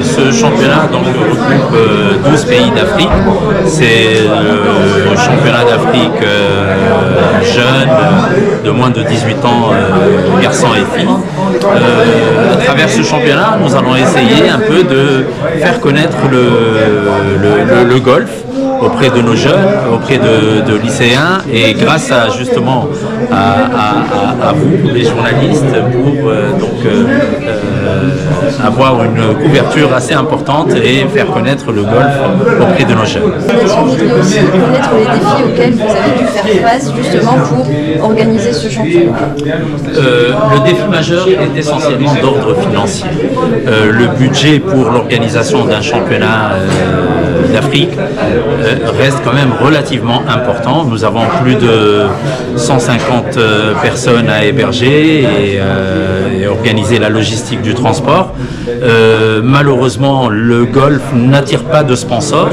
Ce championnat donc, regroupe 12 pays d'Afrique. C'est le championnat d'Afrique jeune, de moins de 18 ans, garçons et filles. À travers ce championnat, nous allons essayer un peu de faire connaître le golf auprès de nos jeunes, auprès de lycéens, et grâce à justement à vous, les journalistes, pour avoir une couverture assez importante et faire connaître le golf auprès de nos jeunes. Est-ce que vous voudriez aussi connaître les défis auxquels vous avez dû faire face justement pour organiser ce championnat? Le défi majeur est essentiellement d'ordre financier. Le budget pour l'organisation d'un championnat d'Afrique reste quand même relativement important. Nous avons plus de 150 personnes à héberger et organiser la logistique du transport. Malheureusement, le golf n'attire pas de sponsors.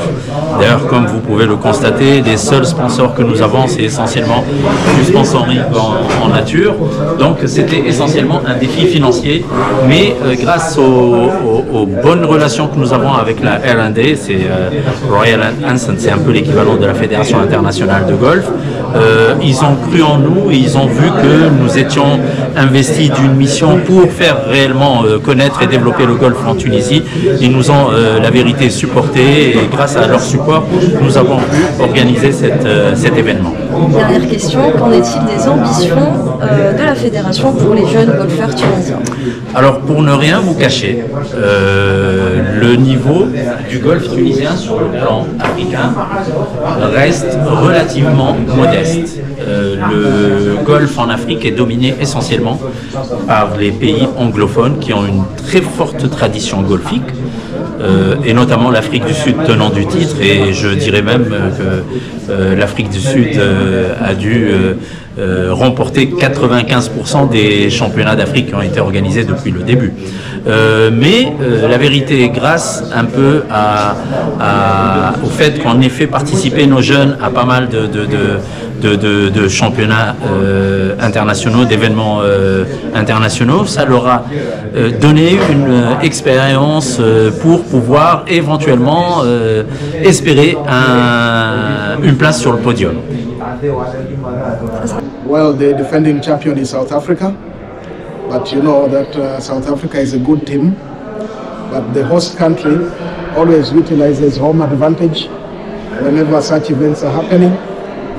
D'ailleurs, comme vous pouvez le constater, les seuls sponsors que nous avons, c'est essentiellement du sponsoring en nature. Donc, c'était essentiellement un défi financier. Mais grâce aux bonnes relations que nous avons avec la R&A, c'est Royal Hanson, c'est un peu l'équivalent de la Fédération internationale de golf, ils ont cru en nous et ils ont vu que nous étions investis d'une mission pour faire réellement connaître et développer le golf en Tunisie. Ils nous ont, la vérité, supporté, et grâce à leur support, nous avons pu organiser cet événement. Dernière question, qu'en est-il des ambitions de la fédération pour les jeunes golfeurs tunisiens? Alors, pour ne rien vous cacher, le niveau du golf tunisien sur le plan africain reste relativement modeste. Le golf en Afrique est dominé essentiellement par les pays anglophones qui ont une très forte tradition golfique. Et notamment l'Afrique du Sud tenant du titre, et je dirais même que l'Afrique du Sud a dû remporter 95% des championnats d'Afrique qui ont été organisés depuis le début. Mais la vérité est grâce un peu au fait qu'on ait fait participer nos jeunes à pas mal de championnats internationaux, d'événements internationaux. Ça leur a donné une expérience pour pouvoir éventuellement espérer une place sur le podium. Well, the defending champion is South Africa, but you know that South Africa is a good team, but the host country always utilizes home advantage whenever such events are happening.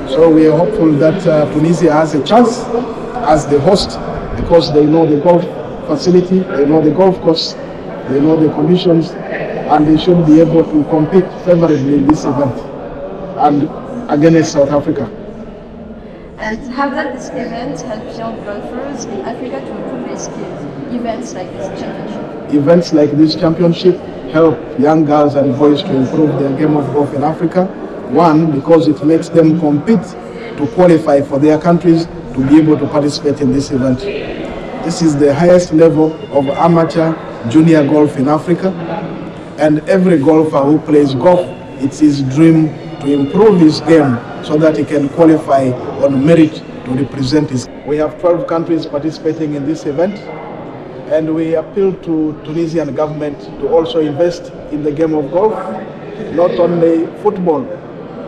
So we are hopeful that Tunisia has a chance as the host, because they know the golf facility, they know the golf course, they know the conditions, and they should be able to compete favorably in this event and against South Africa. And how does this event help young golfers in Africa to improve their skills? Events like this championship? Events like this championship help young girls and boys to improve their game of golf in Africa. One, because it makes them compete to qualify for their countries to be able to participate in this event. This is the highest level of amateur junior golf in Africa, and every golfer who plays golf, it's his dream to improve his game so that he can qualify on merit to represent his. We have 12 countries participating in this event, and we appeal to Tunisian government to also invest in the game of golf, not only football,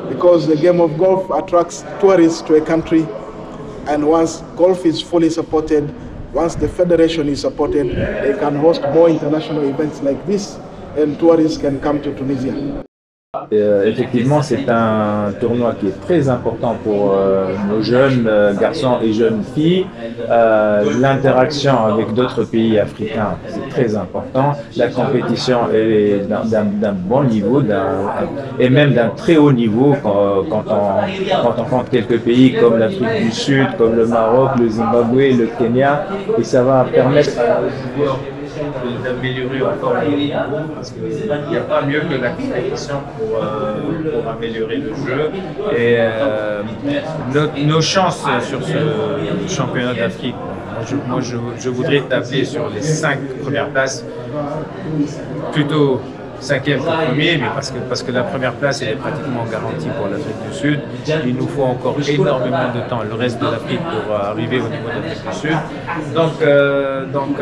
because the game of golf attracts tourists to a country, and once golf is fully supported, once the federation is supported, they can host more international events like this, and tourists can come to Tunisia. Effectivement, c'est un tournoi qui est très important pour nos jeunes garçons et jeunes filles. L'interaction avec d'autres pays africains, c'est très important. La compétition est d'un bon niveau et même d'un très haut niveau quand on compte quelques pays comme l'Afrique du Sud, comme le Maroc, le Zimbabwe, le Kenya, et ça va permettre d'améliorer encore le jeu, parce qu'il n'y a pas mieux que la compétition pour améliorer le jeu. Et nos chances sur ce championnat d'Afrique, moi je voudrais tabler sur les 5 premières places, plutôt 5e que premier, mais parce que la première place elle est pratiquement garantie pour l'Afrique du Sud. Il nous faut encore énormément de temps, le reste de l'Afrique, pour arriver au niveau de l'Afrique du Sud. Donc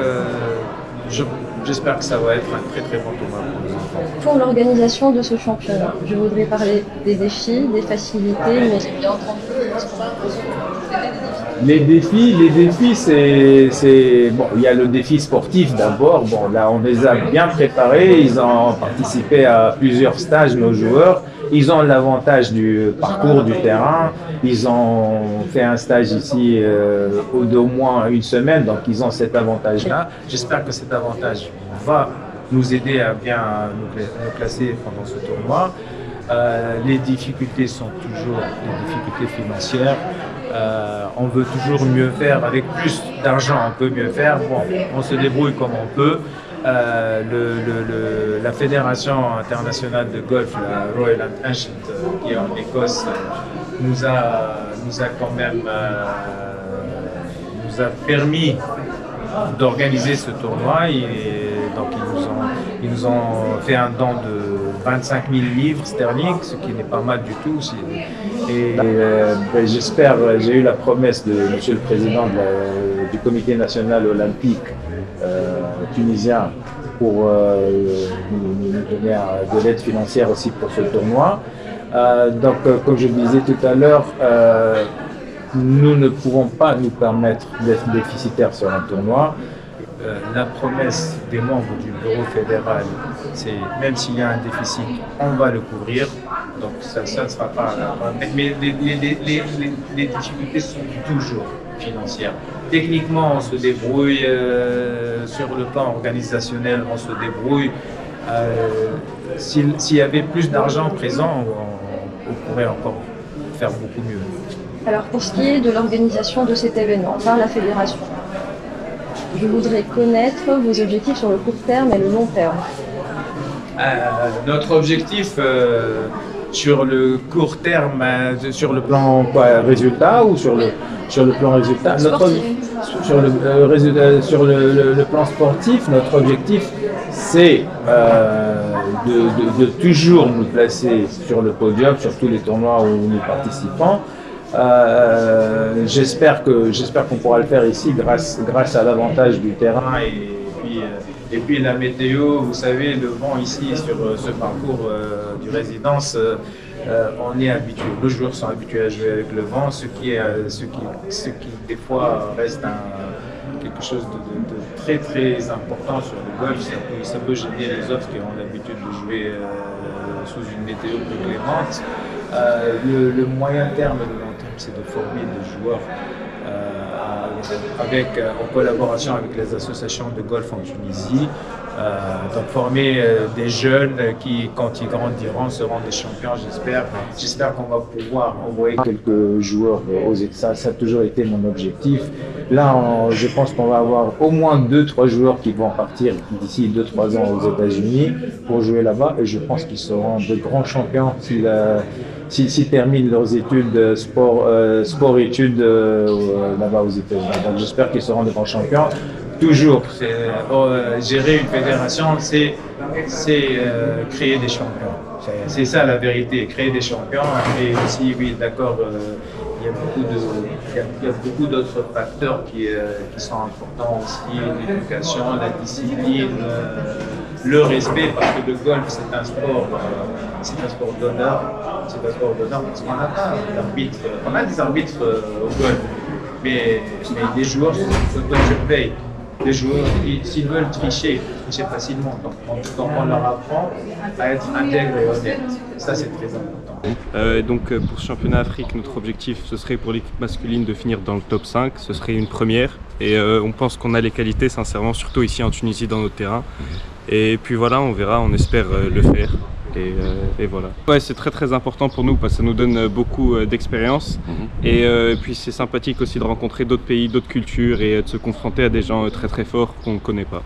j'espère que ça va être un très bon tournoi pour les enfants. Pour l'organisation de ce championnat, je voudrais parler des défis, des facilités, mais bien entendu, les défis, c'est bon. Il y a le défi sportif d'abord. Bon, là, on les a bien préparés. Ils ont participé à plusieurs stages, nos joueurs. Ils ont l'avantage du parcours du terrain. Ils ont fait un stage ici d'au moins une semaine, donc ils ont cet avantage-là. J'espère que cet avantage va nous aider à bien nous classer pendant ce tournoi. Les difficultés sont toujours des difficultés financières. On veut toujours mieux faire, avec plus d'argent on peut mieux faire. Bon, on se débrouille comme on peut. La Fédération internationale de golf, la Royal Ancient, qui est en Écosse, nous a quand même nous a permis d'organiser ce tournoi. Donc ils nous ont fait un don de 25 000 livres sterling, ce qui n'est pas mal du tout. Et j'espère, j'ai eu la promesse de Monsieur le Président du Comité national olympique tunisien pour nous donner de l'aide financière aussi pour ce tournoi. Donc, comme je le disais tout à l'heure, nous ne pouvons pas nous permettre d'être déficitaires sur un tournoi. La promesse des membres du bureau fédéral, c'est même s'il y a un déficit, on va le couvrir. Donc ça ne sera pas. Mais les difficultés sont toujours financières. Techniquement, on se débrouille. Sur le plan organisationnel, on se débrouille. S'il y avait plus d'argent présent, on pourrait encore faire beaucoup mieux. Alors pour ce qui est de l'organisation de cet événement par la fédération, je voudrais connaître vos objectifs sur le court terme et le long terme. Notre objectif sur le court terme, sur le plan résultat ou sur le plan résultat, sur le plan sportif, notre objectif c'est de toujours nous placer sur le podium, sur tous les tournois où nous participons. J'espère qu'on pourra le faire ici grâce à l'avantage du terrain et puis la météo. Vous savez, le vent ici sur ce parcours du résidence, on est habitué. Les joueurs sont habitués à jouer avec le vent, ce qui des fois reste quelque chose de très important sur le golf. Ça peut gêner les autres qui ont l'habitude de jouer sous une météo plus clémente. Le moyen terme et le long terme, c'est de former des joueurs en collaboration avec les associations de golf en Tunisie. Donc former des jeunes qui, quand ils grandiront, seront des champions, j'espère. J'espère qu'on va pouvoir envoyer quelques joueurs aux États. Ça a toujours été mon objectif. Là, je pense qu'on va avoir au moins 2-3 joueurs qui vont partir d'ici 2-3 ans aux États-Unis pour jouer là-bas. Et je pense qu'ils seront de grands champions s'ils terminent leurs études sport-études là-bas aux États-Unis. Donc j'espère qu'ils seront de grands champions. Toujours, gérer une fédération, c'est créer des champions. C'est ça la vérité, créer des champions. Et aussi, oui, d'accord, il y a beaucoup d'autres facteurs qui sont importants aussi, l'éducation, la discipline, le respect, parce que le golf c'est un sport d'honneur. C'est un sport d'honneur parce qu'on a pas d'arbitre, on a des arbitres au golf, mais les joueurs s'auto-surveillent. Les joueurs, s'ils veulent tricher facilement. Donc on leur apprend à être intègre et honnête. Ça, c'est très important. Donc pour ce championnat Afrique, notre objectif, ce serait pour l'équipe masculine de finir dans le top 5. Ce serait une première. Et on pense qu'on a les qualités, sincèrement, surtout ici en Tunisie, dans notre terrain. Et puis voilà, on verra, on espère le faire. Et voilà. Ouais, c'est très important pour nous parce que ça nous donne beaucoup d'expérience et puis c'est sympathique aussi de rencontrer d'autres pays, d'autres cultures et de se confronter à des gens très forts qu'on ne connaît pas.